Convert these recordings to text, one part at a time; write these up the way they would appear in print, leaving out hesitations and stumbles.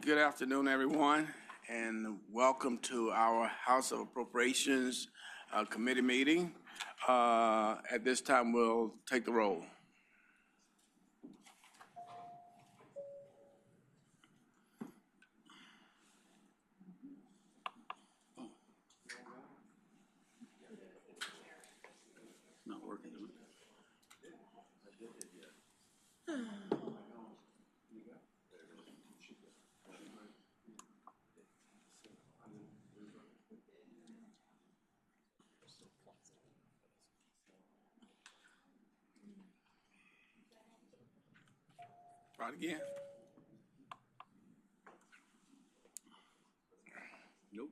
Good afternoon, everyone, and welcome to our House of Appropriations Committee meeting. At this time, we'll take the roll. Not working. Try it again. Nope.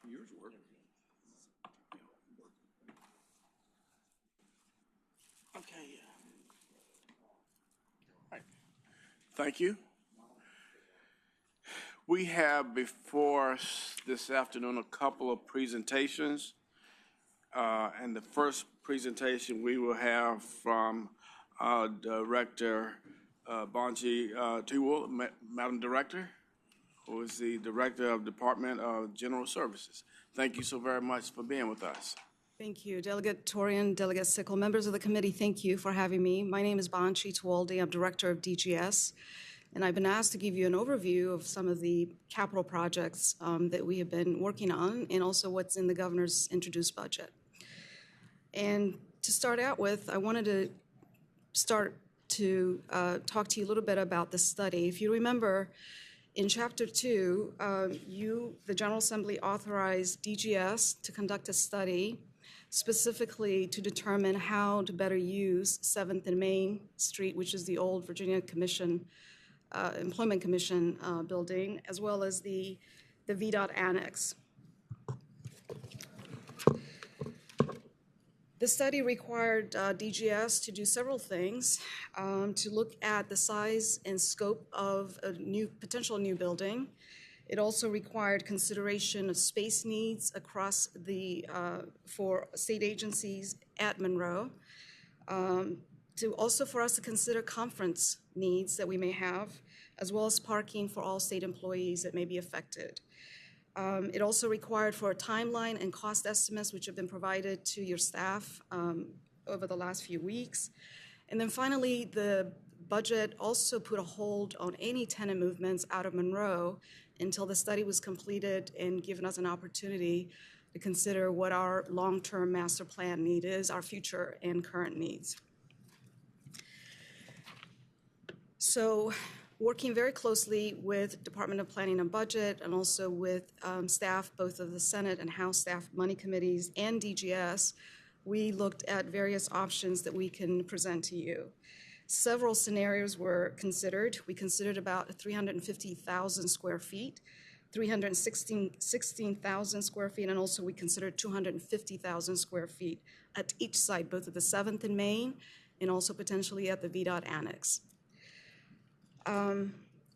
Yours work. Okay. All right. Thank you. We have before us this afternoon a couple of presentations. And the first presentation we will have from Director Bonji Tiwul, Madam Director, who is the Director of Department of General Services. Thank you so very much for being with us. Thank you, Delegate Torian, Delegate Sickle, members of the committee, thank you for having me. My name is Bonji Tiwul. I'm Director of DGS, and I've been asked to give you an overview of some of the capital projects that we have been working on and also what's in the governor's introduced budget. And to start out with, I wanted to talk to you a little bit about the study. If you remember, in Chapter 2, the General Assembly authorized DGS to conduct a study specifically to determine how to better use 7th and Main Street, which is the old Virginia Commission, Employment Commission building, as well as the VDOT Annex. The study required DGS to do several things, to look at the size and scope of a potential new building. It also required consideration of space needs across for state agencies at Monroe, for us to consider conference needs that we may have, as well as parking for all state employees that may be affected. It also required for a timeline and cost estimates, which have been provided to your staff over the last few weeks. And then finally, the budget also put a hold on any tenant movements out of Monroe until the study was completed and given us an opportunity to consider what our long-term master plan need is, our future and current needs. So, working very closely with Department of Planning and Budget and also with staff, both of the Senate and House Staff Money Committees and DGS, we looked at various options that we can present to you. Several scenarios were considered. We considered about 350,000 square feet, 316,000 square feet, and also we considered 250,000 square feet at each site, both at the 7th and Main and also potentially at the VDOT Annex.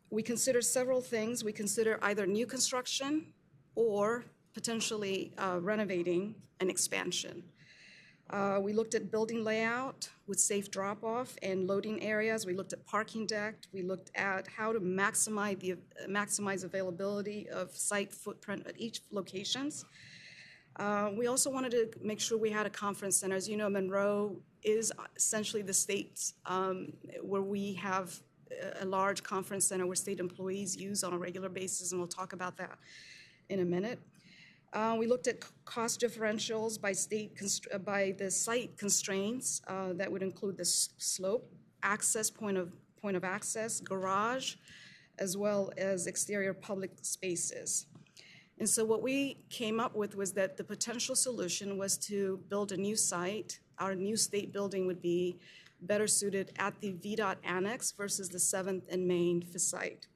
We consider several things. We consider either new construction or potentially renovating an expansion. We looked at building layout with safe drop-off and loading areas. We looked at parking deck. We looked at how to maximize availability of site footprint at each locations. We also wanted to make sure we had a conference center. As you know, Monroe is essentially the state's where we have a large conference center where state employees use on a regular basis, and we'll talk about that in a minute. We looked at cost differentials by the site constraints that would include the slope, access point of access, garage, as well as exterior public spaces. And so what we came up with was that the potential solution was to build a new site. Our new state building would be better suited at the VDOT Annex versus the 7th and Main site.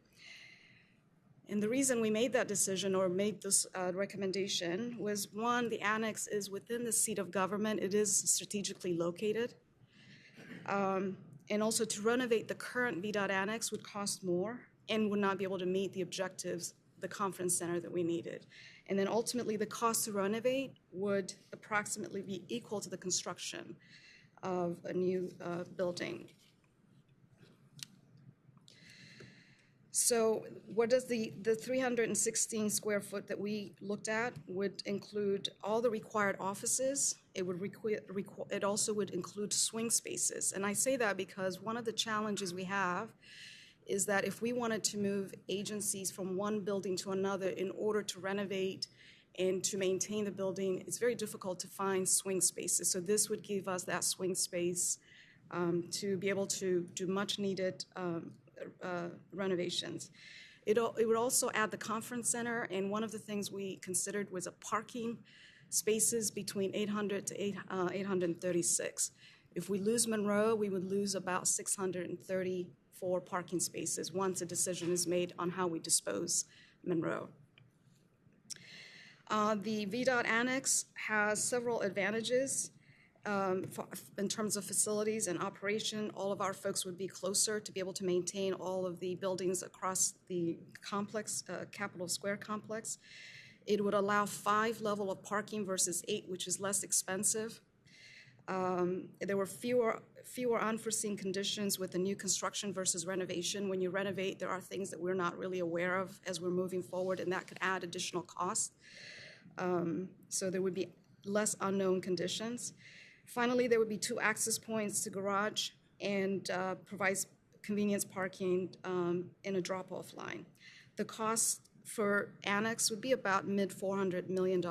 And the reason we made that decision or made this recommendation was, one, the Annex is within the seat of government. It is strategically located. And also to renovate the current VDOT Annex would cost more and would not be able to meet the objectives, the conference center that we needed. And then ultimately the cost to renovate would approximately be equal to the construction of a new building. So what does the 316 square foot that we looked at would include all the required offices. It also would include swing spaces. And I say that because one of the challenges we have is that if we wanted to move agencies from one building to another in order to renovate and to maintain the building, it's very difficult to find swing spaces. So this would give us that swing space to be able to do much needed renovations. It would also add the conference center, and one of the things we considered was a parking spaces between 800 to 836. If we lose Monroe, we would lose about 634 parking spaces once a decision is made on how we dispose Monroe. The VDOT Annex has several advantages. In terms of facilities and operation, all of our folks would be closer to be able to maintain all of the buildings across the complex, Capitol Square complex. It would allow 5 level of parking versus 8, which is less expensive. There were fewer unforeseen conditions with the new construction versus renovation. When you renovate, there are things that we're not really aware of as we're moving forward, and that could add additional costs. So there would be less unknown conditions. Finally, there would be 2 access points to garage and provides convenience parking in a drop-off line. The cost for annex would be about mid-$400 million.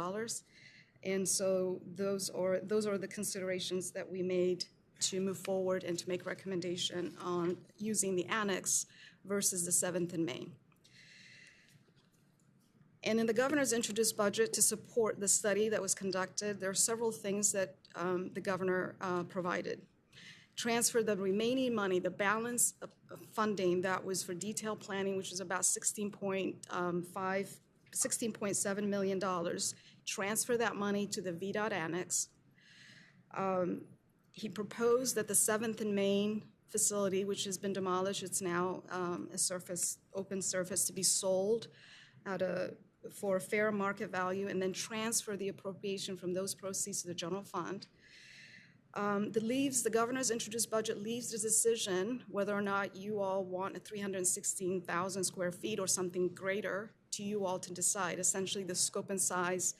And so those are the considerations that we made to move forward and to make recommendation on using the annex versus the 7th and Main. And in the governor's introduced budget to support the study that was conducted, there are several things that the governor provided. Transfer the remaining money, the balance of funding that was for detailed planning, which is about $16.7 million. Transfer that money to the VDOT Annex. He proposed that the 7th and Main facility, which has been demolished, it's now open surface, to be sold for a fair market value, and then transfer the appropriation from those proceeds to the general fund. The governor's introduced budget leaves the decision whether or not you all want a 316,000 square feet or something greater to you all to decide. Essentially, the scope and size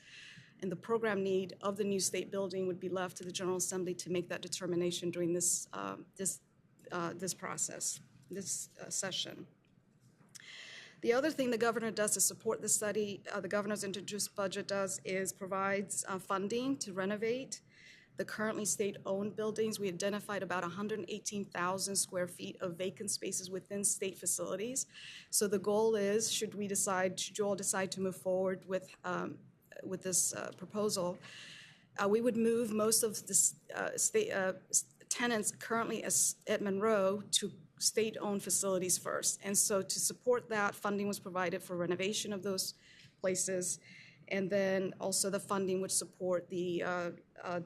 and the program need of the new state building would be left to the General Assembly to make that determination during this session. The other thing the governor does to support the study, the governor's introduced budget does, is provides funding to renovate the currently state-owned buildings. We identified about 118,000 square feet of vacant spaces within state facilities. So the goal is, should you all decide to move forward with this proposal, we would move most of the state tenants currently at Monroe to state-owned facilities first. And so to support that, funding was provided for renovation of those places. And then also the funding would support the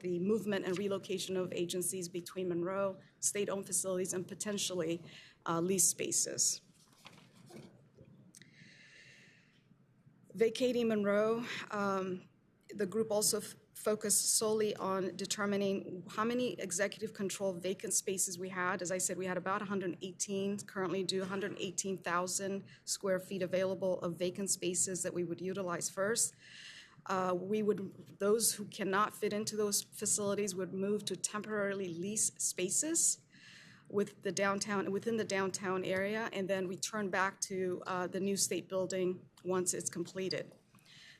movement and relocation of agencies between Monroe, state-owned facilities, and potentially leased spaces. Vacating Monroe, the group also focused solely on determining how many executive control vacant spaces we had. As I said, we had about 118, currently do 118,000 square feet available of vacant spaces that we would utilize first. Those who cannot fit into those facilities would move to temporarily lease spaces within the downtown area, and then return back to the new state building once it's completed.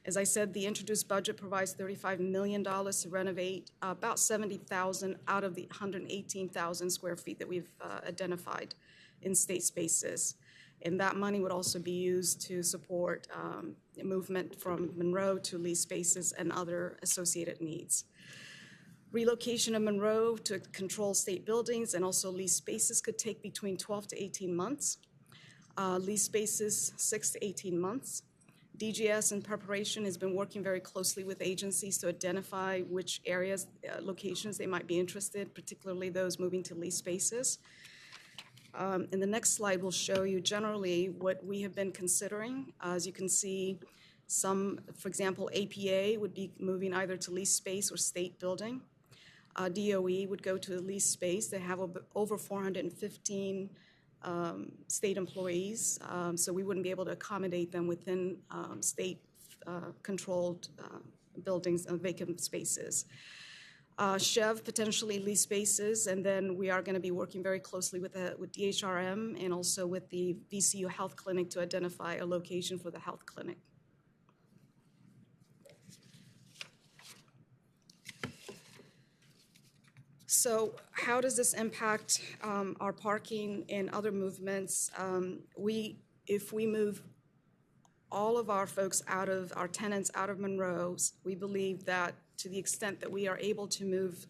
As I said, the introduced budget provides $35 million to renovate about 70,000 out of the 118,000 square feet that we've identified in state spaces. And that money would also be used to support movement from Monroe to leased spaces and other associated needs. Relocation of Monroe to control state buildings and also leased spaces could take between 12 to 18 months. Leased spaces, 6 to 18 months. DGS in preparation has been working very closely with agencies to identify which areas, locations they might be interested, particularly those moving to leased spaces. And the next slide will show you generally what we have been considering. As you can see, for example, APA would be moving either to leased space or state building. DOE would go to the leased space. They have over 415 state employees, so we wouldn't be able to accommodate them within state-controlled buildings and vacant spaces. Chev potentially lease spaces, and then we are going to be working very closely with DHRM and also with the VCU Health Clinic to identify a location for the health clinic. So how does this impact our parking and other movements? If we move all of our folks our tenants out of Monroe's, we believe that to the extent that we are able to move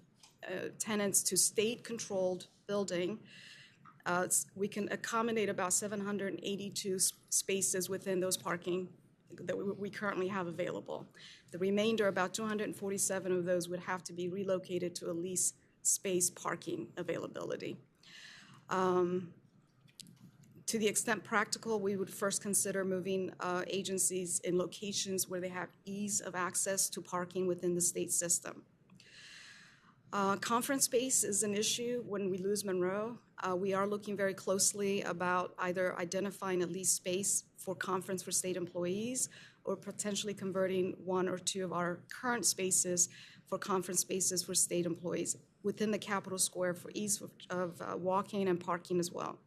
tenants to state-controlled building, we can accommodate about 782 spaces within those parking that we currently have available. The remainder, about 247 of those, would have to be relocated to a lease space parking availability. To the extent practical, we would first consider moving agencies in locations where they have ease of access to parking within the state system. Conference space is an issue when we lose Monroe. We are looking very closely about either identifying a lease space for conference for state employees or potentially converting one or two of our current spaces for conference spaces for state employees within the Capitol Square for ease of walking and parking as well.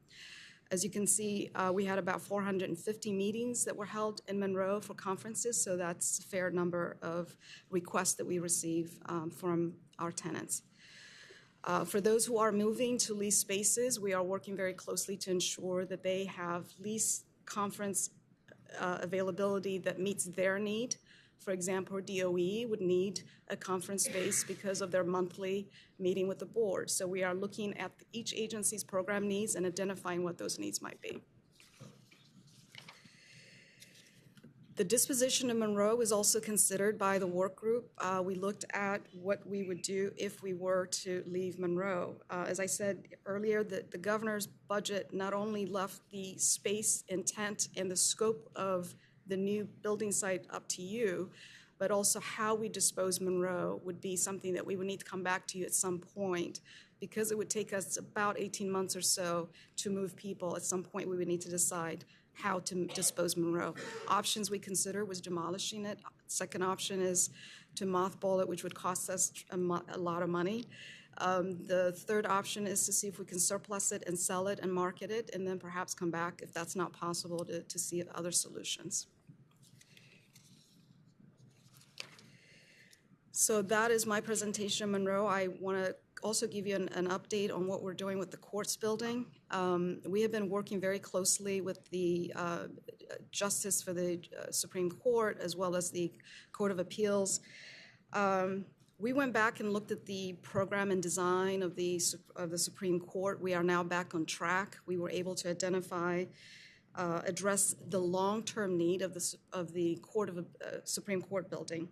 As you can see, we had about 450 meetings that were held in Monroe for conferences, so that's a fair number of requests that we receive from our tenants. For those who are moving to lease spaces, we are working very closely to ensure that they have lease conference availability that meets their need. For example, DOE would need a conference space because of their monthly meeting with the board. So we are looking at each agency's program needs and identifying what those needs might be. The disposition of Monroe is also considered by the work group. We looked at what we would do if we were to leave Monroe. As I said earlier, the governor's budget not only left the space, intent, and the scope of the new building site up to you, but also how we dispose Monroe would be something that we would need to come back to you at some point, because it would take us about 18 months or so to move people. At some point, we would need to decide how to dispose Monroe. Options we consider was demolishing it. Second option is to mothball it, which would cost us a lot of money. The third option is to see if we can surplus it and sell it and market it, and then perhaps come back, if that's not possible, to see other solutions. So that is my presentation on Monroe. I want to also give you an update on what we're doing with the courts building. We have been working very closely with the Justice for the Supreme Court as well as the Court of Appeals. We went back and looked at the program and design of the Supreme Court. We are now back on track. We were able to address the long-term need of the Supreme Court building.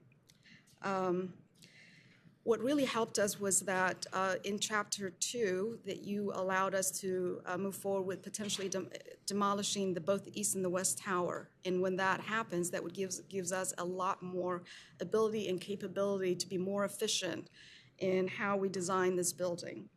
What really helped us was that in Chapter 2 that you allowed us to move forward with potentially demolishing both the East and the West Tower. And when that happens, that would gives us a lot more ability and capability to be more efficient in how we design this building.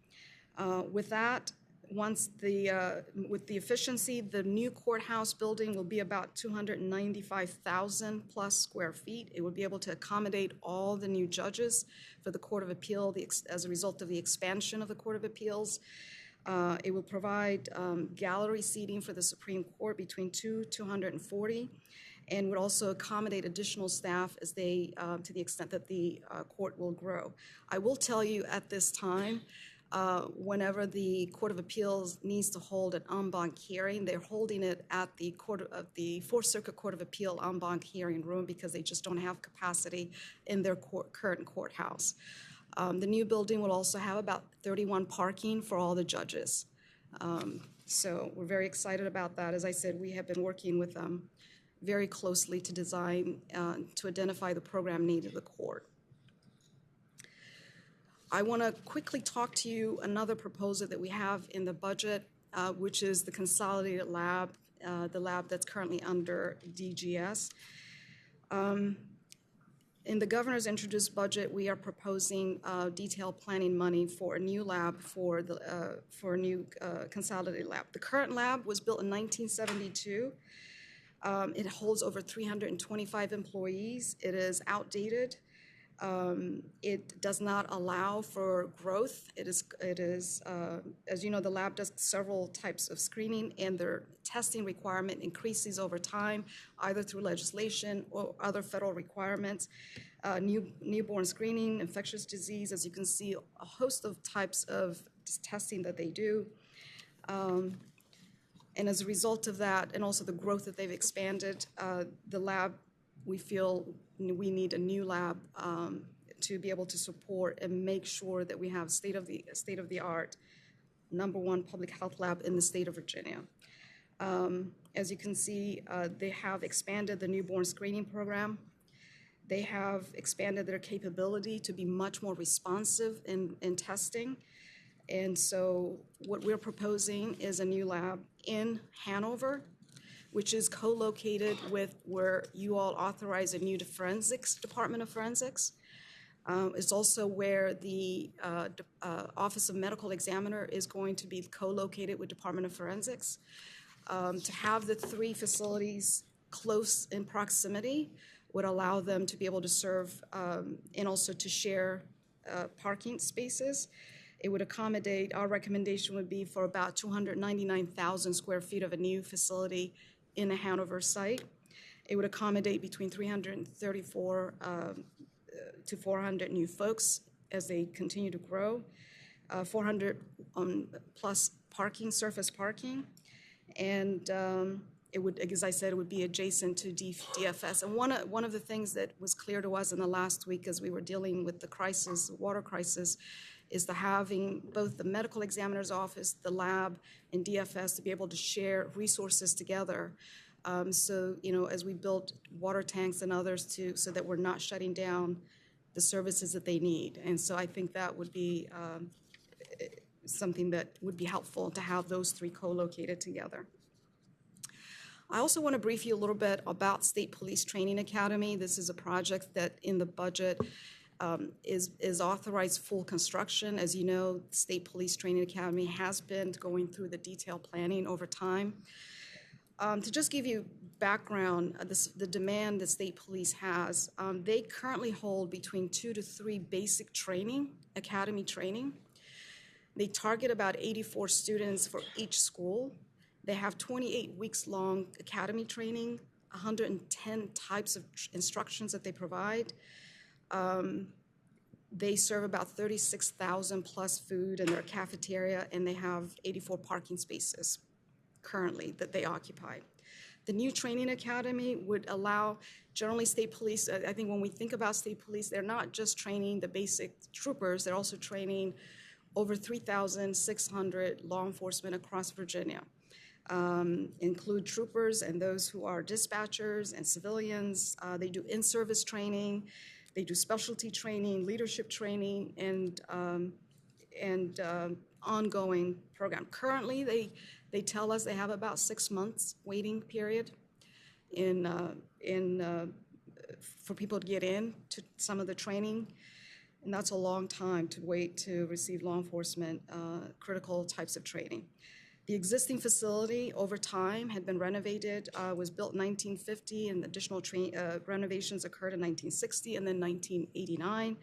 With that, with the efficiency, the new courthouse building will be about 295,000 plus square feet. It will be able to accommodate all the new judges for the Court of Appeal as a result of the expansion of the Court of Appeals. It will provide gallery seating for the Supreme Court between 240, and would also accommodate additional staff as to the extent that the court will grow. I will tell you at this time, whenever the Court of Appeals needs to hold an en banc hearing, they're holding it at the Fourth Circuit Court of Appeal en banc hearing room because they just don't have capacity in their current courthouse. The new building will also have about 31 parking for all the judges. So we're very excited about that. As I said, we have been working with them very closely to design, to identify the program need of the court. I want to quickly talk to you another proposal that we have in the budget, which is the consolidated lab, the lab that's currently under DGS. In the governor's introduced budget, we are proposing detailed planning money for a new lab for a new consolidated lab. The current lab was built in 1972. It holds over 325 employees. It is outdated. It does not allow for growth. It is, as you know, the lab does several types of screening, and their testing requirement increases over time, either through legislation or other federal requirements. Newborn screening, infectious disease, as you can see, a host of types of testing that they do. And as a result of that, and also the growth that they've expanded, the lab, we feel we need a new lab to be able to support and make sure that we have state of the art, #1 public health lab in the state of Virginia. As you can see, they have expanded the newborn screening program. They have expanded their capability to be much more responsive in testing. And so what we're proposing is a new lab in Hanover, which is co-located with where you all authorize a new Department of Forensics. It's also where the Office of Medical Examiner is going to be co-located with Department of Forensics. To have the 3 facilities close in proximity would allow them to be able to serve and also to share parking spaces. It would accommodate, our recommendation would be for about 299,000 square feet of a new facility in the Hanover site. It would accommodate between 334 to 400 new folks as they continue to grow, 400 plus surface parking, and it would, as I said, it would be adjacent to DFS. And one of the things that was clear to us in the last week as we were dealing with the water crisis, is the having both the medical examiner's office, the lab, and DFS to be able to share resources together. So, as we build water tanks and others so that we're not shutting down the services that they need. And so I think that would be something that would be helpful to have those 3 co-located together. I also want to brief you a little bit about State Police Training Academy. This is a project that in the budget is authorized full construction. As you know, State Police Training Academy has been going through the detailed planning over time. To just give you background, the demand that State Police has, they currently hold between 2 to 3 basic academy training. They target about 84 students for each school. They have 28 weeks long academy training, 110 types of instructions that they provide. They serve about 36,000 plus food in their cafeteria, and they have 84 parking spaces currently that they occupy. The new training academy would allow generally State Police, I think when we think about State Police, they're not just training the basic troopers, they're also training over 3,600 law enforcement across Virginia. Include troopers and those who are dispatchers and civilians. They do in-service training. They do specialty training, leadership training, and ongoing program. Currently, they tell us they have about 6 months waiting period for people to get in to some of the training, and that's a long time to wait to receive law enforcement critical types of training. The existing facility over time had been renovated, was built in 1950, and additional renovations occurred in 1960 and then 1989.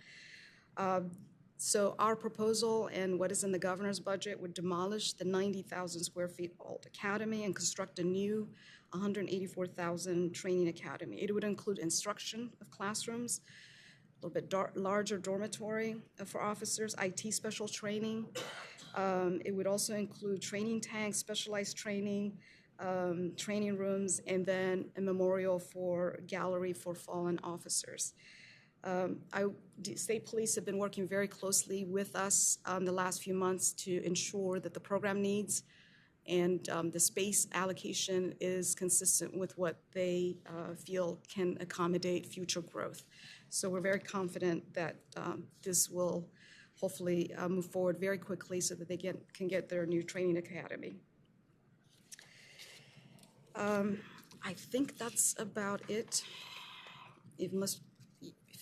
So our proposal and what is in the governor's budget would demolish the 90,000 square feet old academy and construct a new 184,000 training academy. It would include instruction of classrooms, a little bit larger dormitory for officers, IT special training. It would also include training tanks, specialized training, training rooms, and then a memorial gallery for fallen officers. State Police have been working very closely with us the last few months to ensure that the program needs and the space allocation is consistent with what they feel can accommodate future growth. So we're very confident that this will hopefully move forward very quickly so that they can get their new training academy. I think that's about it. If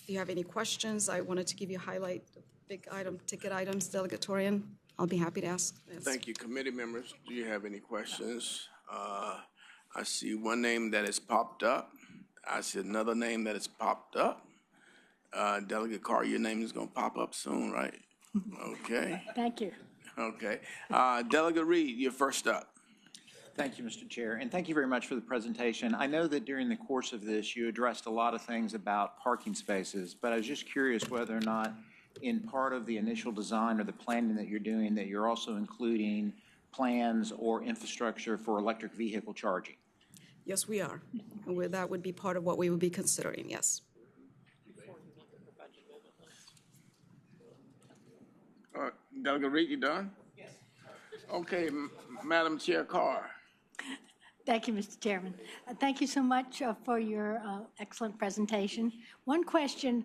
If you have any questions, I wanted to give you a highlight, big item, ticket items, Delegate Torian. I'll be happy to ask. Thank you. Committee members, do you have any questions? I see one name that has popped up. I see another name that has popped up. Delegate Carr, your name is going to pop up soon, right? Okay. Thank you. Okay. Delegate Reed, you're first up. Thank you, Mr. Chair, and thank you very much for the presentation. I know that during the course of this, you addressed a lot of things about parking spaces, but I was just curious whether or not in part of the initial design or the planning that you're doing, that you're also including plans or infrastructure for electric vehicle charging. Yes, we are. That would be part of what we would be considering, yes. Delegate Reed, you done? Yes. Okay, Madam Chair Carr. Thank you, Mr. Chairman. Thank you so much for your excellent presentation. One question,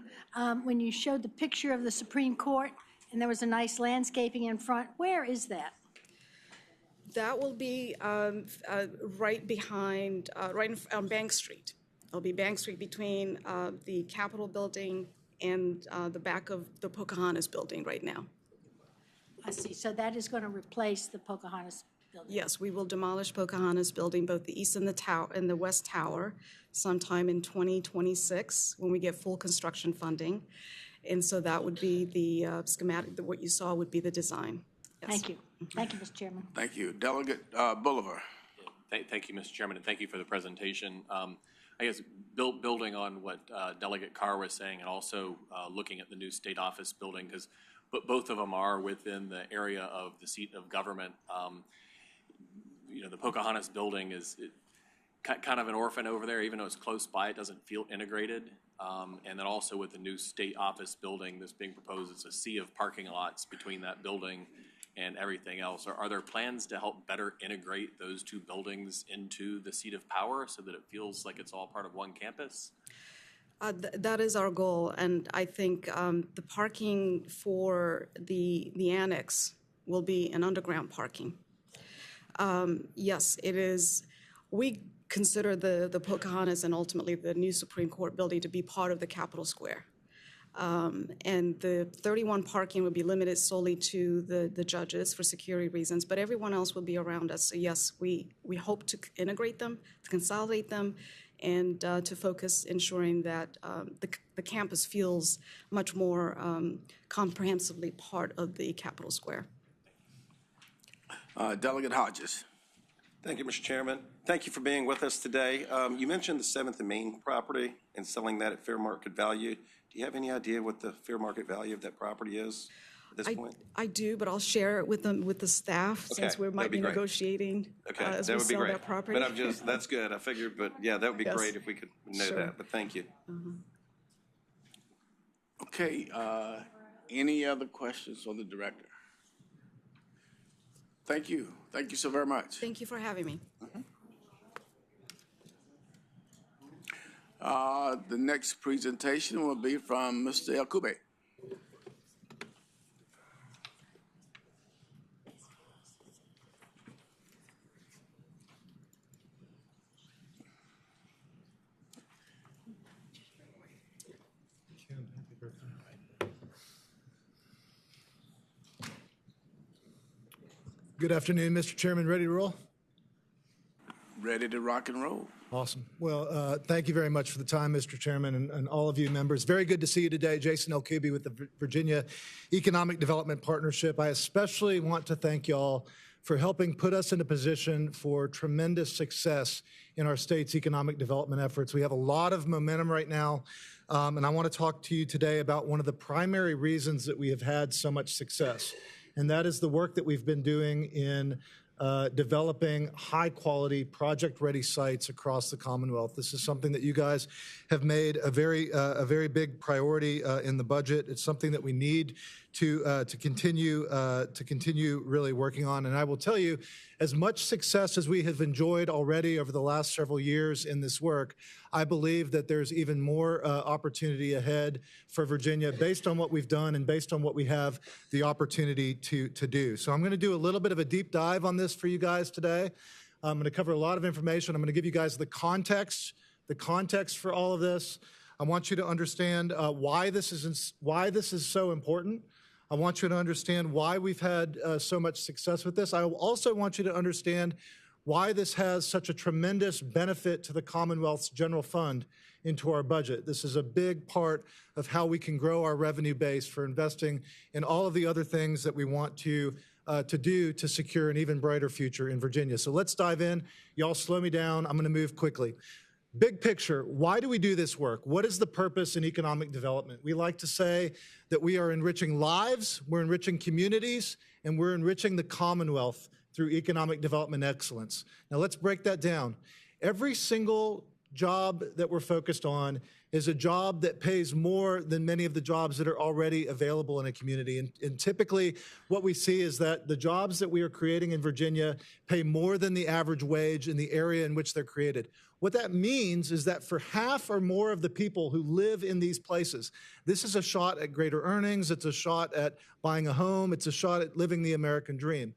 when you showed the picture of the Supreme Court and there was a nice landscaping in front, where is that? That will be right behind, on Bank Street. It'll be Bank Street between the Capitol building and the back of the Pocahontas building right now. I see. So that is going to replace the Pocahontas building? Yes, we will demolish Pocahontas building, both the east and the tower and the west tower, sometime in 2026 when we get full construction funding. And so that would be the schematic, what you saw would be the design. Yes. Thank you. Thank you, Mr. Chairman. Thank you. Delegate Bolivar. Thank you, Mr. Chairman, and thank you for the presentation. I guess building on what Delegate Carr was saying and also looking at the new state office building, because both of them are within the area of the seat of government. You know, the Pocahontas building is kind of an orphan over there. Even though it's close by, it doesn't feel integrated. And then also with the new state office building that's being proposed, it's a sea of parking lots between that building and everything else. Are there plans to help better integrate those two buildings into the seat of power so that it feels like it's all part of one campus? That is our goal, and I think the parking for the annex will be an underground parking. Yes, it is. We consider the Pocahontas and ultimately the new Supreme Court building to be part of the Capitol Square. And the 31 parking would be limited solely to the judges for security reasons, but everyone else will be around us. So yes, we hope to integrate them, to consolidate them, and to focus ensuring that the campus feels much more comprehensively part of the Capitol Square. Delegate Hodges. Thank you, Mr. Chairman. Thank you for being with us today. You mentioned the 7th and Main property and selling that at fair market value. Do you have any idea what the fair market value of that property is at this point? I do, but I'll share it with the staff since we might be negotiating as we sell that property. But that's good. I figured, but yeah, that would be Yes. great if we could know Sure. that. But thank you. Okay, any other questions on the director? Thank you. Thank you so very much. Thank you for having me. The next presentation will be from Mr. Elkube. Good afternoon, Mr. Chairman. Ready to roll? Ready to rock and roll. Awesome. Well, thank you very much for the time, Mr. Chairman, and all of you members. Very good to see you today. Jason Elkube with the Virginia Economic Development Partnership. I especially want to thank y'all for helping put us in a position for tremendous success in our state's economic development efforts. We have a lot of momentum right now, and I want to talk to you today about one of the primary reasons that we have had so much success, and that is the work that we've been doing in developing high-quality, project-ready sites across the Commonwealth. This is something that you guys have made a very big priority in the budget. It's something that we need to continue really working on. And I will tell you, as much success as we have enjoyed already over the last several years in this work, I believe that there's even more opportunity ahead for Virginia based on what we've done and based on what we have the opportunity to do. So I'm going to do a little bit of a deep dive on this for you guys today. I'm going to cover a lot of information. I'm going to give you guys the context for all of this. I want you to understand why this is so important. I want you to understand why we've had so much success with this. I also want you to understand why this has such a tremendous benefit to the Commonwealth's general fund into our budget. This is a big part of how we can grow our revenue base for investing in all of the other things that we want to do to secure an even brighter future in Virginia. So let's dive in. Y'all slow me down. I'm going to move quickly. Big picture, why do we do this work? What is the purpose in economic development? We like to say that we are enriching lives, we're enriching communities, and we're enriching the Commonwealth through economic development excellence. Now let's break that down. Every single job that we're focused on is a job that pays more than many of the jobs that are already available in a community. And typically what we see is that the jobs that we are creating in Virginia pay more than the average wage in the area in which they're created. What that means is that for half or more of the people who live in these places, this is a shot at greater earnings, it's a shot at buying a home, it's a shot at living the American dream.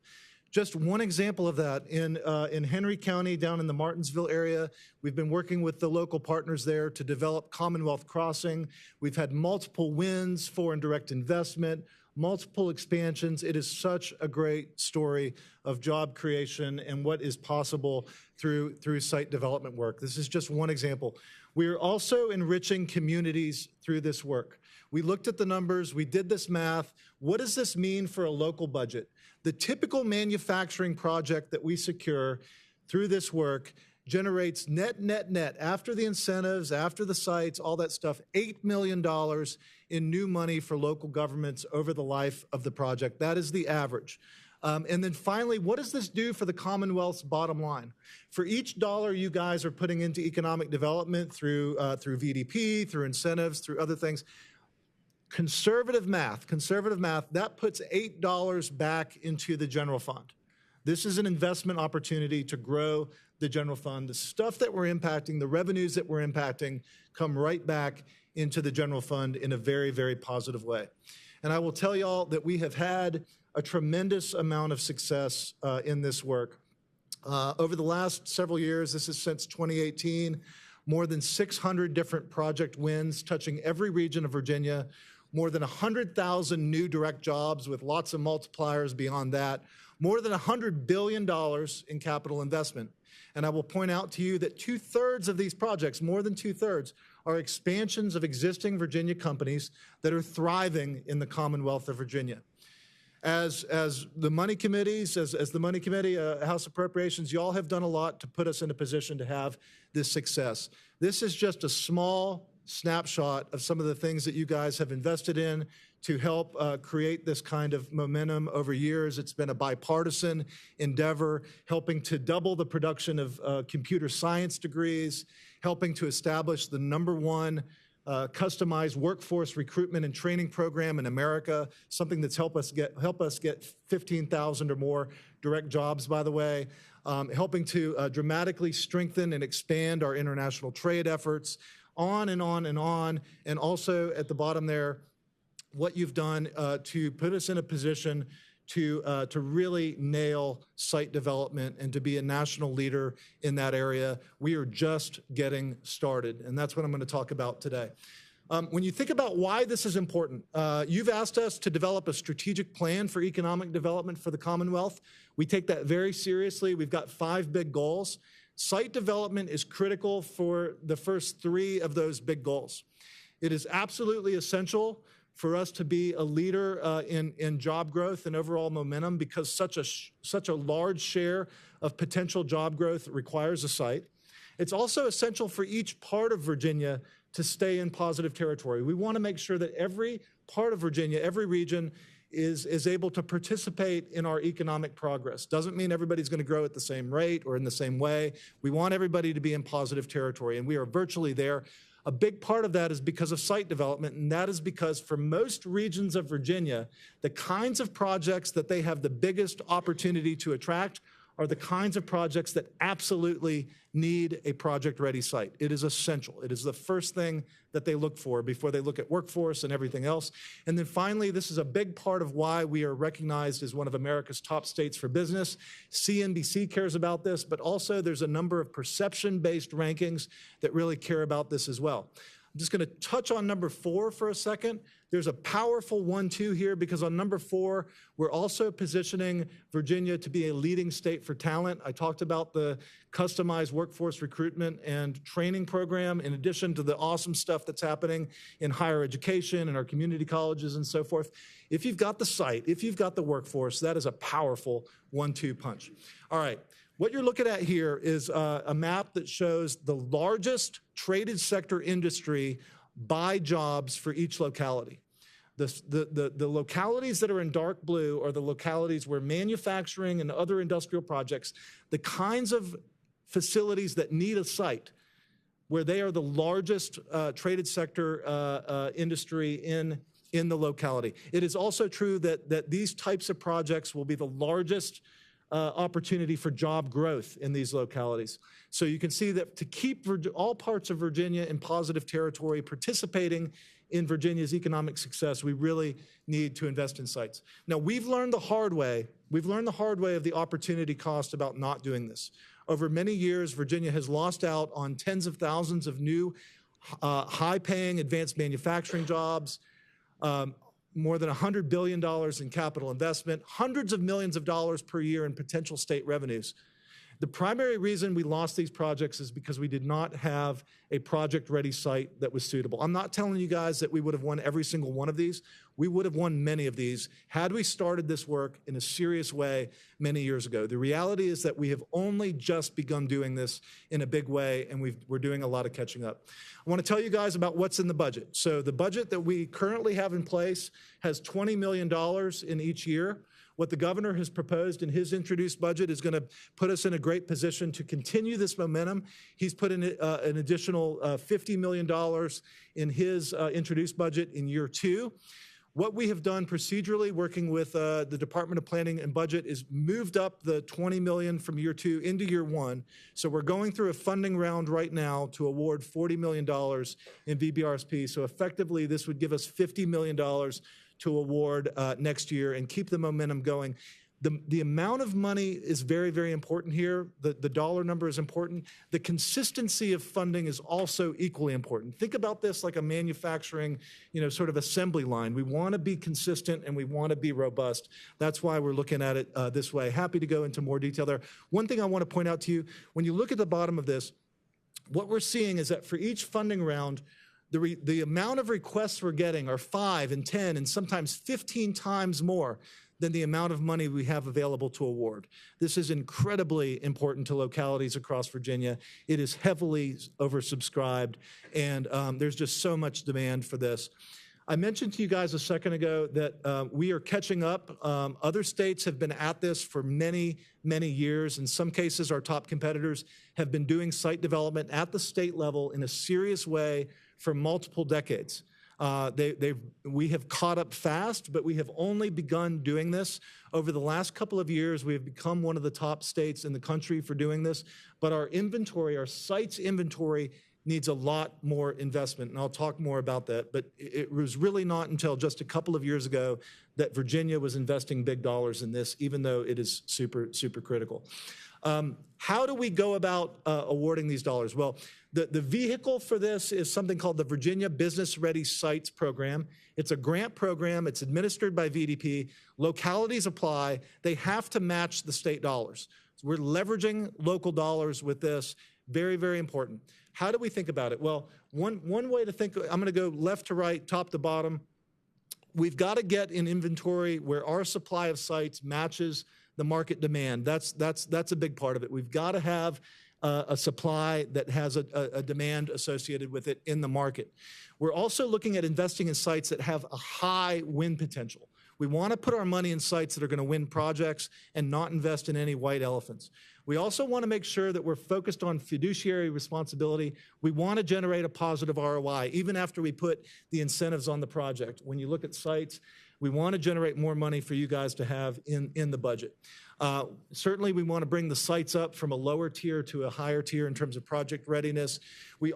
Just one example of that, in Henry County, down in the Martinsville area, we've been working with the local partners there to develop Commonwealth Crossing. We've had multiple wins, foreign direct investment, multiple expansions. It is such a great story of job creation and what is possible through site development work. This is just one example. We are also enriching communities through this work. We looked at the numbers, we did this math. What does this mean for a local budget? The typical manufacturing project that we secure through this work generates net, after the incentives, after the sites, all that stuff, $8 million in new money for local governments over the life of the project. That is the average. And then finally, what does this do for the Commonwealth's bottom line? For each dollar you guys are putting into economic development through VDP, through incentives, through other things, conservative math, that puts $8 back into the general fund. This is an investment opportunity to grow the general fund. The stuff that we're impacting, the revenues that we're impacting, come right back into the general fund in a very, very positive way. And I will tell y'all that we have had a tremendous amount of success in this work. Over the last several years, this is since 2018, more than 600 different project wins touching every region of Virginia, more than 100,000 new direct jobs with lots of multipliers beyond that, more than $100 billion in capital investment. And I will point out to you that 2/3 of these projects, more than 2/3, are expansions of existing Virginia companies that are thriving in the Commonwealth of Virginia. As the Money Committees, as the Money Committee, House Appropriations, y'all have done a lot to put us in a position to have this success. This is just a small snapshot of some of the things that you guys have invested in to help create this kind of momentum over years. It's been a bipartisan endeavor, helping to double the production of computer science degrees, helping to establish the #1 customized workforce recruitment and training program in America, something that's help us get 15,000 or more direct jobs, by the way, helping to dramatically strengthen and expand our international trade efforts, on and on and on. And also at the bottom there, what you've done to put us in a position to really nail site development and to be a national leader in that area. We are just getting started, and that's what I'm going to talk about today. When you think about why this is important, you've asked us to develop a strategic plan for economic development for the Commonwealth. We take that very seriously. We've got 5 big goals. Site development is critical for the first 3 of those big goals. It is absolutely essential for us to be a leader in job growth and overall momentum because such a large share of potential job growth requires a site. It's also essential for each part of Virginia to stay in positive territory. We want to make sure that every part of Virginia, every region, is able to participate in our economic progress. Doesn't mean everybody's going to grow at the same rate or in the same way. We want everybody to be in positive territory, and we are virtually there. A big part of that is because of site development, and that is because for most regions of Virginia, the kinds of projects that they have the biggest opportunity to attract are the kinds of projects that absolutely need a project-ready site. It is essential. It is the first thing that they look for before they look at workforce and everything else. And then finally, this is a big part of why we are recognized as one of America's top states for business. CNBC cares about this, but also there's a number of perception-based rankings that really care about this as well. I'm just going to touch on number 4 for a second. There's a powerful 1-2 here because on number 4, we're also positioning Virginia to be a leading state for talent. I talked about the customized workforce recruitment and training program, in addition to the awesome stuff that's happening in higher education and our community colleges and so forth. If you've got the site, if you've got the workforce, that is a powerful 1-2 punch. All right. What you're looking at here is a map that shows the largest traded sector industry by jobs for each locality. The localities that are in dark blue are the localities where manufacturing and other industrial projects, the kinds of facilities that need a site, where they are the largest traded sector industry in the locality. It is also true that these types of projects will be the largest opportunity for job growth in these localities. So you can see that to keep all parts of Virginia in positive territory, participating in Virginia's economic success, we really need to invest in sites. Now, we've learned the hard way. We've learned the hard way of the opportunity cost about not doing this. Over many years, Virginia has lost out on tens of thousands of new high-paying advanced manufacturing jobs, more than $100 billion in capital investment, hundreds of millions of dollars per year in potential state revenues. The primary reason we lost these projects is because we did not have a project-ready site that was suitable. I'm not telling you guys that we would have won every single one of these. We would have won many of these had we started this work in a serious way many years ago. The reality is that we have only just begun doing this in a big way, and we're doing a lot of catching up. I want to tell you guys about what's in the budget. So the budget that we currently have in place has $20 million in each year. What the governor has proposed in his introduced budget is going to put us in a great position to continue this momentum. He's put in an additional $50 million in his introduced budget in year 2. What we have done procedurally, working with the Department of Planning and Budget, is moved up the $20 million from year 2 into year 1. So we're going through a funding round right now to award $40 million in VBRSP. So effectively, this would give us $50 million to award next year and keep the momentum going. The amount of money is very, very important here. The dollar number is important. The consistency of funding is also equally important. Think about this like a manufacturing, sort of assembly line. We want to be consistent and we want to be robust. That's why we're looking at it this way. Happy to go into more detail there. One thing I want to point out to you, when you look at the bottom of this, what we're seeing is that for each funding round, the amount of requests we're getting are 5 and 10 and sometimes 15 times more than the amount of money we have available to award. This is incredibly important to localities across Virginia. It is heavily oversubscribed, and there's just so much demand for this. I mentioned to you guys a second ago that we are catching up. Other states have been at this for many, many years. In some cases, our top competitors have been doing site development at the state level in a serious way for multiple decades. We have caught up fast, but we have only begun doing this. Over the last couple of years, we have become one of the top states in the country for doing this. But our inventory, our sites inventory, needs a lot more investment, and I'll talk more about that. But it was really not until just a couple of years ago that Virginia was investing big dollars in this, even though it is super, super critical. How do we go about awarding these dollars? Well, the vehicle for this is something called the Virginia Business Ready Sites Program. It's a grant program. It's administered by VDP. Localities apply. They have to match the state dollars. So we're leveraging local dollars with this. Very, very important. How do we think about it? Well, one way to think, I'm going to go left to right, top to bottom. We've got to get an inventory where our supply of sites matches the market demand. That's a big part of it. We've got to have a supply that has a demand associated with it in the market. We're also looking at investing in sites that have a high win potential. We want to put our money in sites that are going to win projects and not invest in any white elephants. We also want to make sure that we're focused on fiduciary responsibility. We want to generate a positive ROI, even after we put the incentives on the project. When you look at sites, we want to generate more money for you guys to have in the budget. Certainly, we want to bring the sites up from a lower tier to a higher tier in terms of project readiness. We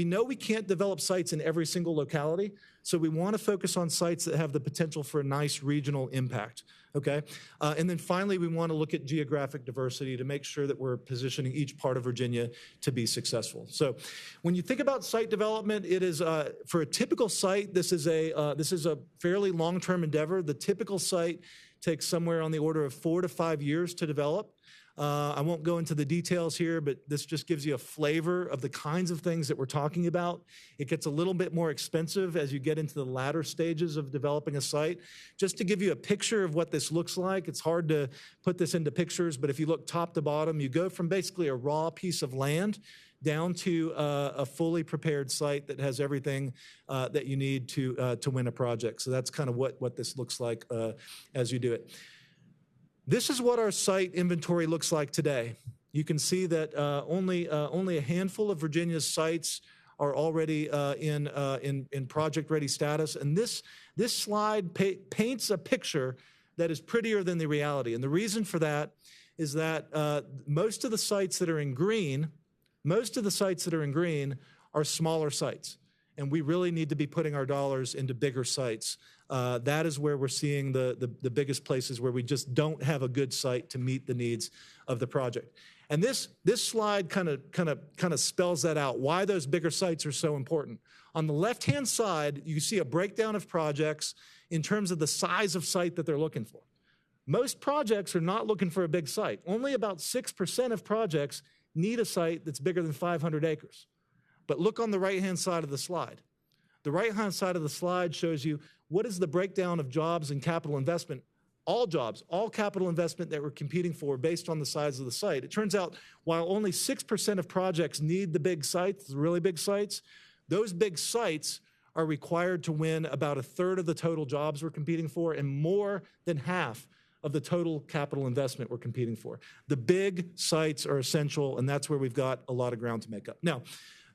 know we can't develop sites in every single locality, so we want to focus on sites that have the potential for a nice regional impact, okay? And then finally, we want to look at geographic diversity to make sure that we're positioning each part of Virginia to be successful. So when you think about site development, it is, for a typical site, this is a fairly long-term endeavor. The typical site takes somewhere on the order of 4 to 5 years to develop. I won't go into the details here, but this just gives you a flavor of the kinds of things that we're talking about. It gets a little bit more expensive as you get into the latter stages of developing a site. Just to give you a picture of what this looks like, it's hard to put this into pictures, but if you look top to bottom, you go from basically a raw piece of land down to a fully prepared site that has everything that you need to win a project. So that's kind of what this looks like as you do it. This is what our site inventory looks like today. You can see that only a handful of Virginia's sites are already in project-ready status, and this slide paints a picture that is prettier than the reality. And the reason for that is that most of the sites that are in green are smaller sites, and we really need to be putting our dollars into bigger sites. That is where we're seeing the biggest places where we just don't have a good site to meet the needs of the project. And this slide kind of spells that out, why those bigger sites are so important. On the left-hand side, you see a breakdown of projects in terms of the size of site that they're looking for. Most projects are not looking for a big site. Only about 6% of projects need a site that's bigger than 500 acres. But look on the right-hand side of the slide. The right-hand side of the slide shows you what is the breakdown of jobs and capital investment, all jobs, all capital investment that we're competing for based on the size of the site. It turns out while only 6% of projects need the big sites, the really big sites, those big sites are required to win about a third of the total jobs we're competing for and more than half of the total capital investment we're competing for. The big sites are essential, and that's where we've got a lot of ground to make up. Now,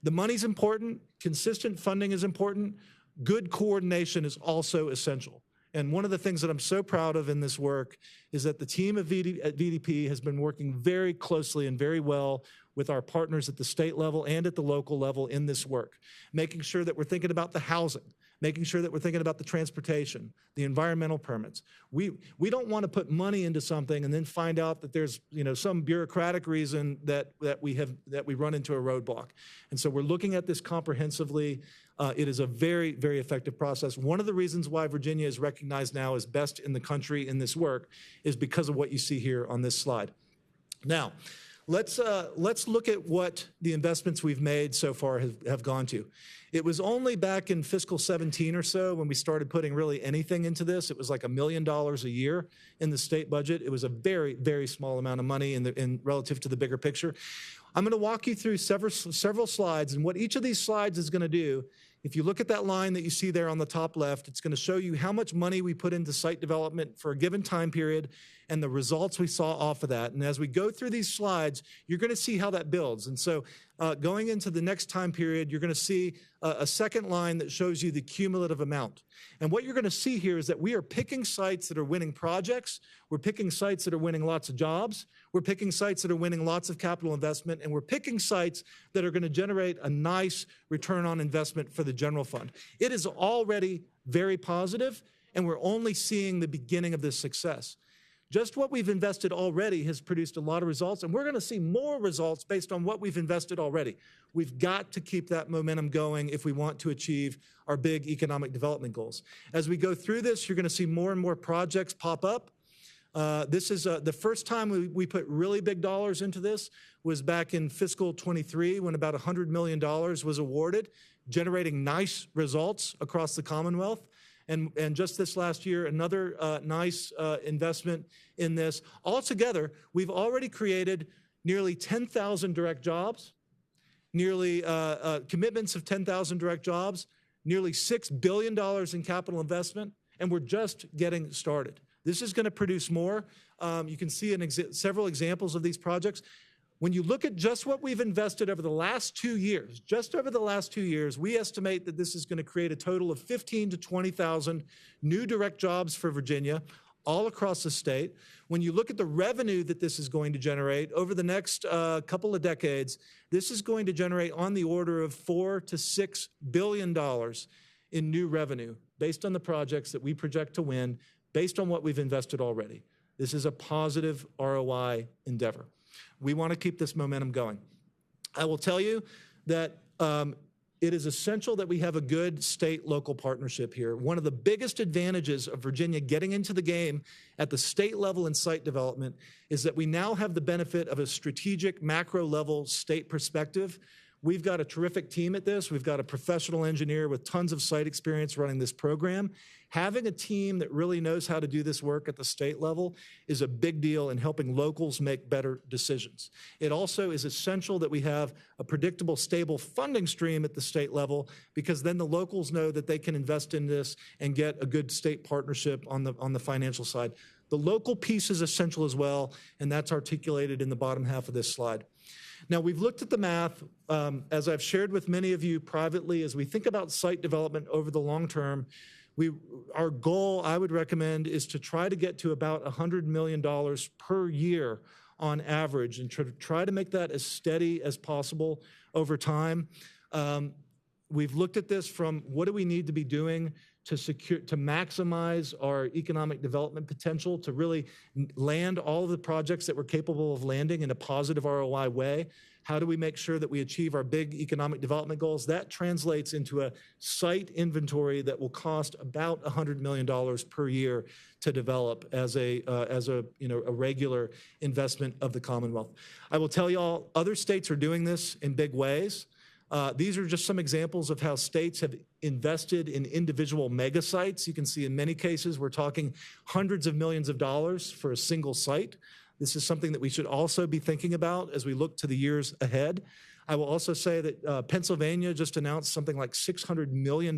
the money's important, consistent funding is important, good coordination is also essential. And one of the things that I'm so proud of in this work is that the team at VDP has been working very closely and very well with our partners at the state level and at the local level in this work, making sure that we're thinking about the housing, making sure that we're thinking about the transportation, the environmental permits. We don't want to put money into something and then find out that there's some bureaucratic reason that we run into a roadblock. And so we're looking at this comprehensively. It is a very, very effective process. One of the reasons why Virginia is recognized now as best in the country in this work is because of what you see here on this slide. Now, let's look at what the investments we've made so far have gone to. It was only back in fiscal 17 or so when we started putting really anything into this. It was like $1 million a year in the state budget. It was a very, very small amount of money in relative to the bigger picture. I'm going to walk you through several slides, and what each of these slides is going to do, if you look at that line that you see there on the top left, it's going to show you how much money we put into site development for a given time period and the results we saw off of that. And as we go through these slides, you're going to see how that builds. And so going into the next time period, you're going to see a second line that shows you the cumulative amount. And what you're going to see here is that we are picking sites that are winning projects. We're picking sites that are winning lots of jobs. We're picking sites that are winning lots of capital investment. And we're picking sites that are going to generate a nice return on investment for the general fund. It is already very positive, and we're only seeing the beginning of this success. Just what we've invested already has produced a lot of results, and we're going to see more results based on what we've invested already. We've got to keep that momentum going if we want to achieve our big economic development goals. As we go through this, you're going to see more and more projects pop up. This is the first time we put really big dollars into this was back in fiscal 23 when about $100 million was awarded, generating nice results across the Commonwealth. And just this last year, another nice investment in this. Altogether, we've already created nearly 10,000 direct jobs, nearly commitments of 10,000 direct jobs, nearly $6 billion in capital investment, and we're just getting started. This is going to produce more. You can see several examples of these projects. When you look at just what we've invested over the last 2 years, we estimate that this is going to create a total of 15,000 to 20,000 new direct jobs for Virginia. all across the state. When you look at the revenue that this is going to generate over the next couple of decades, this is going to generate on the order of $4 to $6 billion in new revenue based on the projects that we project to win, based on what we've invested already. This is a positive ROI endeavor. We want to keep this momentum going. I will tell you that it is essential that we have a good state-local partnership here. One of the biggest advantages of Virginia getting into the game at the state level in site development is that we now have the benefit of a strategic macro-level state perspective. We've got a terrific team at this. We've got a professional engineer with tons of site experience running this program. Having a team that really knows how to do this work at the state level is a big deal in helping locals make better decisions. It also is essential that we have a predictable, stable funding stream at the state level, because then the locals know that they can invest in this and get a good state partnership on the financial side. The local piece is essential as well, and that's articulated in the bottom half of this slide. Now, we've looked at the math, as I've shared with many of you privately, as we think about site development over the long term. Our goal, I would recommend, is to try to get to about $100 million per year on average, and try to make that as steady as possible over time. We've looked at this from what do we need to be doing to maximize our economic development potential, to really land all of the projects that we're capable of landing in a positive ROI way. How do we make sure that we achieve our big economic development goals? That translates into a site inventory that will cost about $100 million per year to develop as a regular investment of the Commonwealth. I will tell you all, other states are doing this in big ways. These are just some examples of how states have invested in individual mega sites. You can see in many cases we're talking hundreds of millions of dollars for a single site. This is something that we should also be thinking about as we look to the years ahead. I will also say that Pennsylvania just announced something like $600 million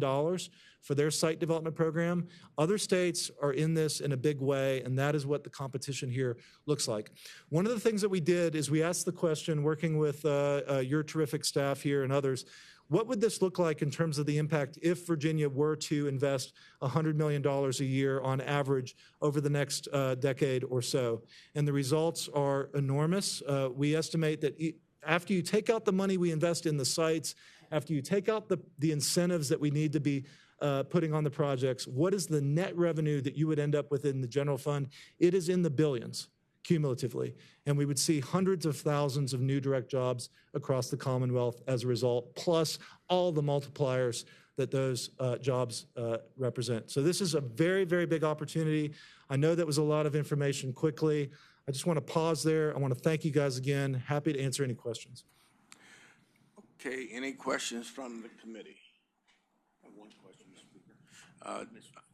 for their site development program. Other states are in this in a big way, and that is what the competition here looks like. One of the things that we did is we asked the question, working with your terrific staff here and others, what would this look like in terms of the impact if Virginia were to invest $100 million a year on average over the next decade or so? And the results are enormous. We estimate that after you take out the money we invest in the sites, after you take out the incentives that we need to be putting on the projects, what is the net revenue that you would end up with in the general fund? It is in the billions cumulatively, and we would see hundreds of thousands of new direct jobs across the Commonwealth as a result, plus all the multipliers that those jobs represent. So this is a very, very big opportunity. I know that was a lot of information quickly. I just want to pause there. I want to thank you guys again. Happy to answer any questions. Okay, any questions from the committee? I have one question, Mr.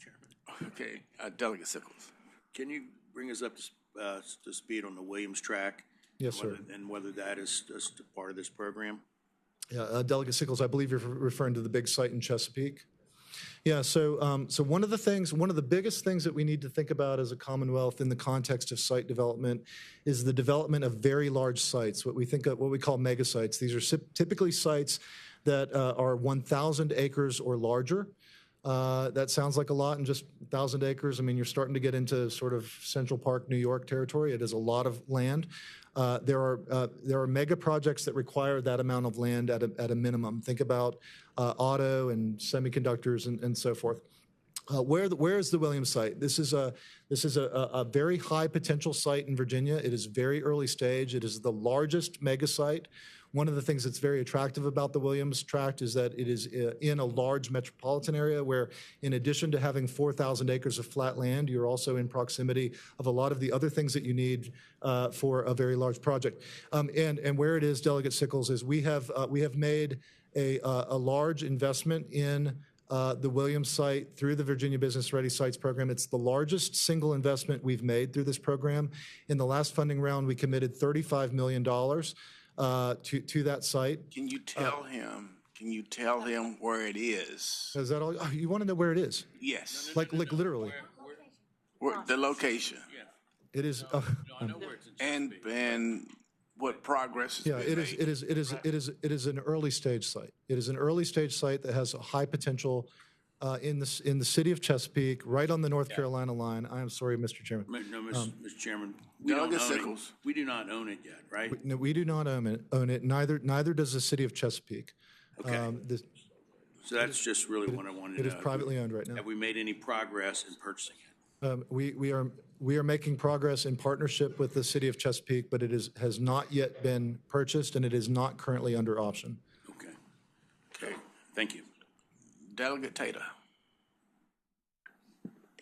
Chairman. Okay, Delegate Sickles. Can you bring us up to speed on the Williams track? Yes, sir. And whether that is just part of this program? Yeah, Delegate Sickles, I believe you're referring to the big site in Chesapeake. Yeah, so one of the biggest things that we need to think about as a Commonwealth in the context of site development is the development of very large sites, what we call mega sites. These are typically sites that are 1,000 acres or larger. That sounds like a lot in just 1,000 acres. I mean, you're starting to get into sort of Central Park, New York territory. It is a lot of land. There are mega projects that require that amount of land at a minimum. Think about auto and semiconductors and so forth. Where is the Williams site? This is a very high potential site in Virginia. It is very early stage. It is the largest mega site. One of the things that's very attractive about the Williams tract is that it is in a large metropolitan area where, in addition to having 4,000 acres of flat land, you're also in proximity of a lot of the other things that you need for a very large project. And where it is, Delegate Sickles, is we have made a large investment in the Williams site through the Virginia Business Ready Sites program. It's the largest single investment we've made through this program. In the last funding round, we committed $35 million to that site. Can you tell him? Can you tell him where it is? Is that all? Oh, you want to know where it is? Yes. Like literally. Where, the location. It is. I know where it's in Chesapeake. And what progress has Yeah, been made. it is an early stage site. It is an early stage site that has a high potential in the city of Chesapeake, right on the North Carolina line. I am sorry, Mr. Chairman. No, Mr. Chairman, we don't Delegate own it. Sickles. We do not own it yet, right? No, we do not own it. Neither does the city of Chesapeake. Okay. This, So that's just really what I wanted to it know. is privately owned right now. Have we made any progress in purchasing it? We are making progress in partnership with the city of Chesapeake, but it has not yet been purchased, and it is not currently under option. Okay. Okay, thank you. Delegate Tater.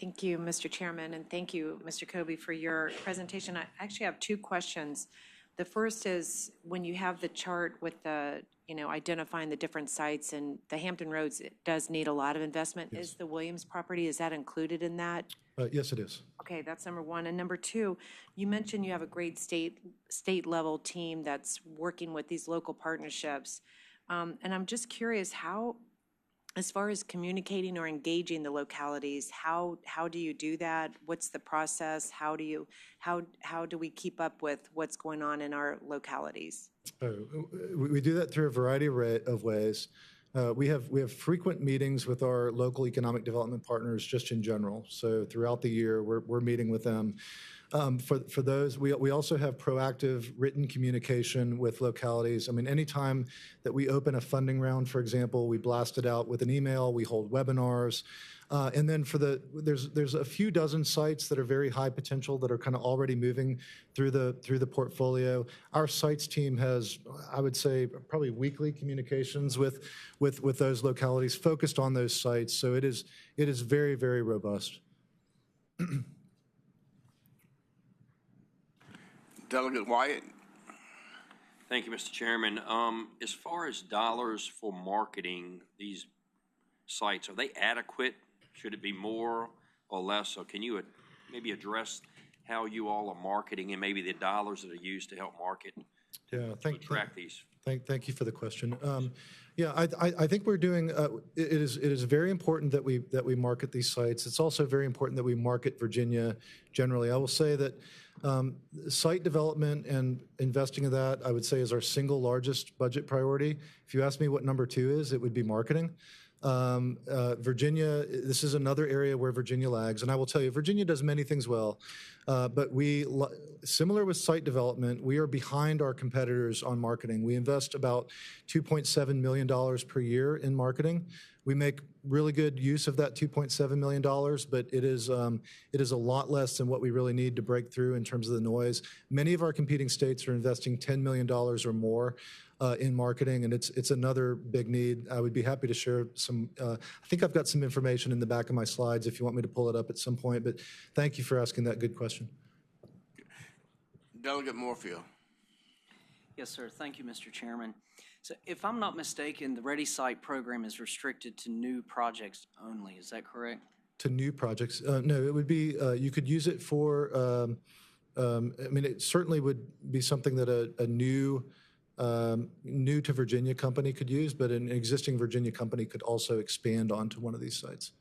Thank you, Mr. Chairman, and thank you, Mr. Kobe, for your presentation. I actually have two questions. The first is, when you have the chart with the, identifying the different sites, and the Hampton Roads, it does need a lot of investment. Is the Williams property, is that included in that? Yes, it is. Okay, that's number one. And number two, you mentioned you have a great state-level team that's working with these local partnerships. And I'm just curious, how, as far as communicating or engaging the localities, how do you do that? What's the process? How do we keep up with what's going on in our localities? We do that through a variety of ways. We have frequent meetings with our local economic development partners just in general. So throughout the year, we're meeting with them. For those, we also have proactive written communication with localities. I mean, anytime that we open a funding round, for example, we blast it out with an email, we hold webinars. And then there's a few dozen sites that are very high potential that are kind of already moving through the portfolio. Our sites team has, I would say, probably weekly communications with those localities focused on those sites. So it is very, very robust. Delegate Wyatt. Thank you, Mr. Chairman. As far as dollars for marketing these sites, are they adequate? Should it be more or less? So can you maybe address how you all are marketing and maybe the dollars that are used to help market to attract these? Thank you for the question. Yeah, I think we're doing. It is very important that we market these sites. It's also very important that we market Virginia generally. I will say that site development and investing in that, I would say, is our single largest budget priority. If you ask me what number 2 is, it would be marketing. Virginia, this is another area where Virginia lags, and I will tell you, Virginia does many things well, but similar with site development, we are behind our competitors on marketing. We invest about $2.7 million per year in marketing. We make really good use of that $2.7 million, but it is a lot less than what we really need to break through in terms of the noise. Many of our competing states are investing $10 million or more in marketing, and it's another big need. I would be happy to share some. I think I've got some information in the back of my slides if you want me to pull it up at some point, but thank you for asking that good question. Delegate Moorfield. Yes, sir. Thank you, Mr. Chairman. So if I'm not mistaken, the Ready Site program is restricted to new projects only. Is that correct? To new projects? No, it would be, you could use it for, I mean, it certainly would be something that a new to Virginia company could use, but an existing Virginia company could also expand onto one of these sites.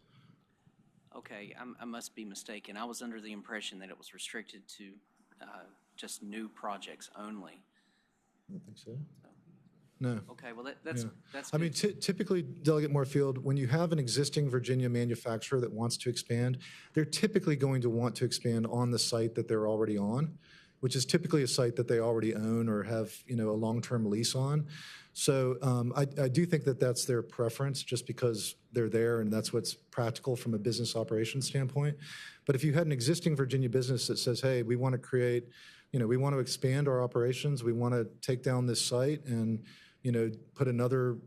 Okay, I must be mistaken. I was under the impression that it was restricted to just new projects only. I don't think so. No. Okay, well, that's I mean, typically, Delegate Moorfield, when you have an existing Virginia manufacturer that wants to expand, they're typically going to want to expand on the site that they're already on, which is typically a site that they already own or have, a long-term lease on. So I do think that that's their preference just because they're there and that's what's practical from a business operations standpoint. But if you had an existing Virginia business that says, hey, we want to create, we want to expand our operations, we want to take down this site and, put another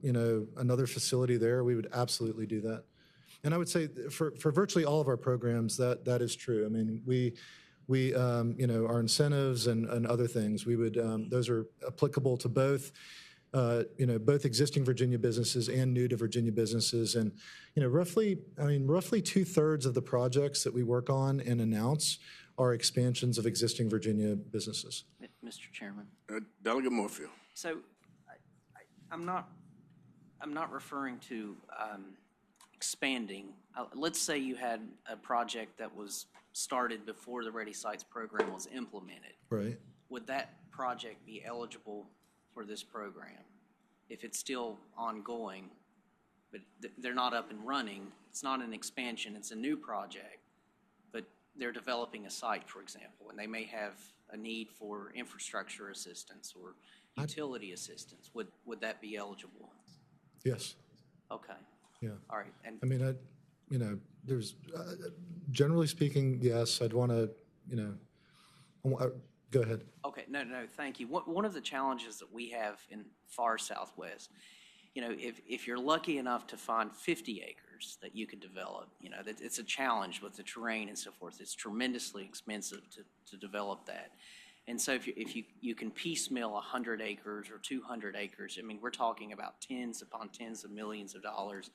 facility there, we would absolutely do that. And I would say for virtually all of our programs, that is true. I mean, we our incentives and other things, we would, those are applicable to both, both existing Virginia businesses and new to Virginia businesses. And, roughly 2/3 of the projects that we work on and announce are expansions of existing Virginia businesses. Mr. Chairman. Delegate Moorfield. So I'm not referring to expanding. Let's say you had a project that was started before the Ready Sites program was implemented. Right. Would that project be eligible for this program if it's still ongoing? but they're not up and running. It's not an expansion, it's a new project, but they're developing a site, for example, and they may have a need for infrastructure assistance or utility assistance. Would that be eligible? Yes. Okay, Yeah. all right. And I mean, there's, generally speaking, yes, I'd want to, go ahead. okay, no, thank you. One of the challenges that we have in far southwest, if you're lucky enough to find 50 acres that you could develop, that it's a challenge with the terrain and so forth. It's tremendously expensive to develop that. And so if you can piecemeal 100 acres or 200 acres, I mean, we're talking about tens upon tens of millions of dollars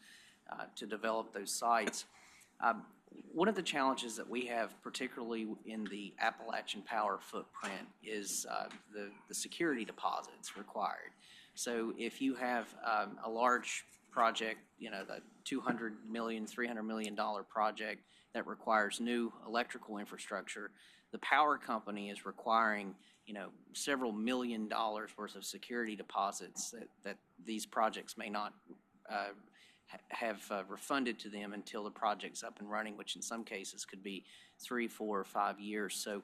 to develop those sites. One of the challenges that we have, particularly in the Appalachian Power footprint, is the security deposits required. So if you have a large project, the $200 million, $300 million project that requires new electrical infrastructure, the power company is requiring, several $1 million worth of security deposits that these projects may not have refunded to them until the project's up and running, which in some cases could be 3, 4, or 5 years. So,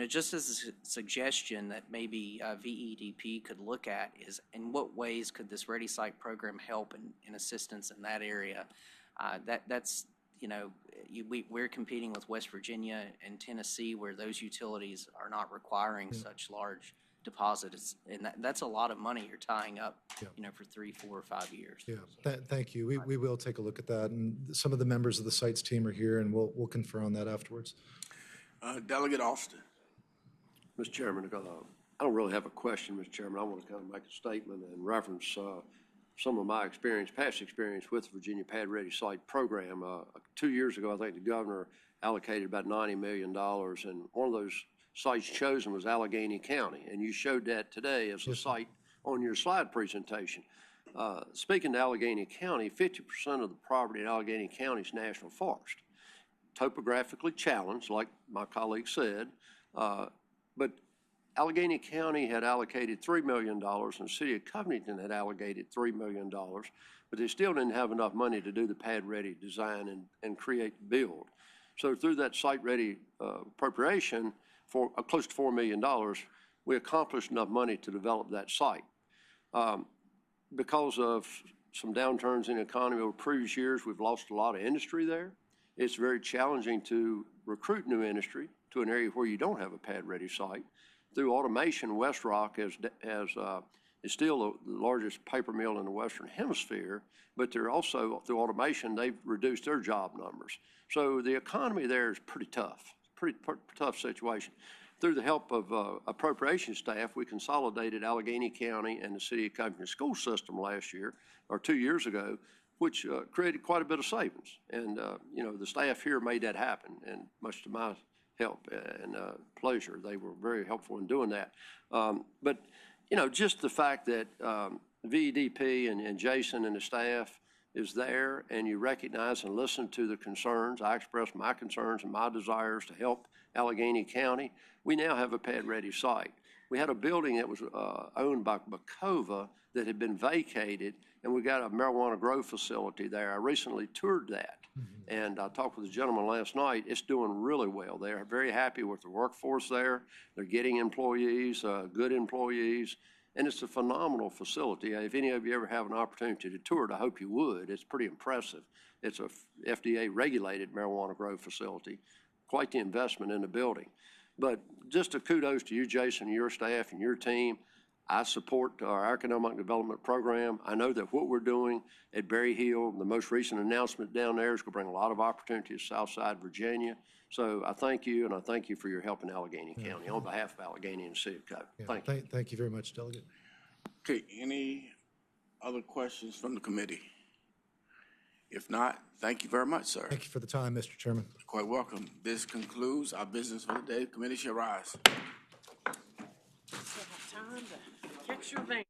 just as a suggestion that maybe VEDP could look at is in what ways could this Ready Site program help in assistance in that area? That's we're competing with West Virginia and Tennessee, where those utilities are not requiring such large deposits, and that's a lot of money you're tying up, for 3, 4, or 5 years. Yeah, thank you. We will take a look at that, and some of the members of the sites team are here, and we'll confer on that afterwards. Delegate Austin. Mr. Chairman, I don't really have a question, Mr. Chairman. I want to kind of make a statement and reference some of my past experience with the Virginia Pad Ready Site program. 2 years ago, I think the governor allocated about $90 million, and one of those sites chosen was Allegheny County, and you showed that today as a site on your slide presentation. Speaking to Allegheny County, 50% of the property in Allegheny County is national forest. Topographically challenged, like my colleague said, but Allegheny County had allocated $3 million, and the city of Covington had allocated $3 million, but they still didn't have enough money to do the pad ready design and create the build. So through that site ready appropriation for close to $4 million, we accomplished enough money to develop that site. Because of some downturns in the economy over previous years, we've lost a lot of industry there. It's very challenging to recruit new industry to an area where you don't have a pad ready site. Through automation, West Rock is still the largest paper mill in the Western Hemisphere, but they're also, through automation, they've reduced their job numbers. So the economy there is pretty tough, pretty tough situation. Through the help of appropriation staff, we consolidated Allegheny County and the City of Covington school system last year, or 2 years ago, which created quite a bit of savings. And, the staff here made that happen, and much to my help and pleasure. They were very helpful in doing that. But, just the fact that VEDP and Jason and the staff is there, and you recognize and listen to the concerns. I expressed my concerns and my desires to help Allegheny County. We now have a pad ready site. We had a building that was owned by Bacova that had been vacated, and we got a marijuana grow facility there. I recently toured that, and I talked with a gentleman last night. It's doing really well. They're very happy with the workforce there. They're getting employees, good employees, and it's a phenomenal facility. If any of you ever have an opportunity to tour it, I hope you would. It's pretty impressive. It's a FDA-regulated marijuana grow facility. Quite the investment in the building. But just a kudos to you, Jason, and your staff and your team. I support our economic development program. I know that what we're doing at Berry Hill, the most recent announcement down there, is going to bring a lot of opportunity to Southside Virginia. So I thank you, and I thank you for your help in Allegheny County on behalf of Allegheny and the City of Covington. Thank you. Thank you very much, Delegate. Okay, any other questions from the committee? If not, thank you very much, sir. Thank you for the time, Mr. Chairman. Quite welcome. This concludes our business for the day. Committee shall rise. Time to catch your van.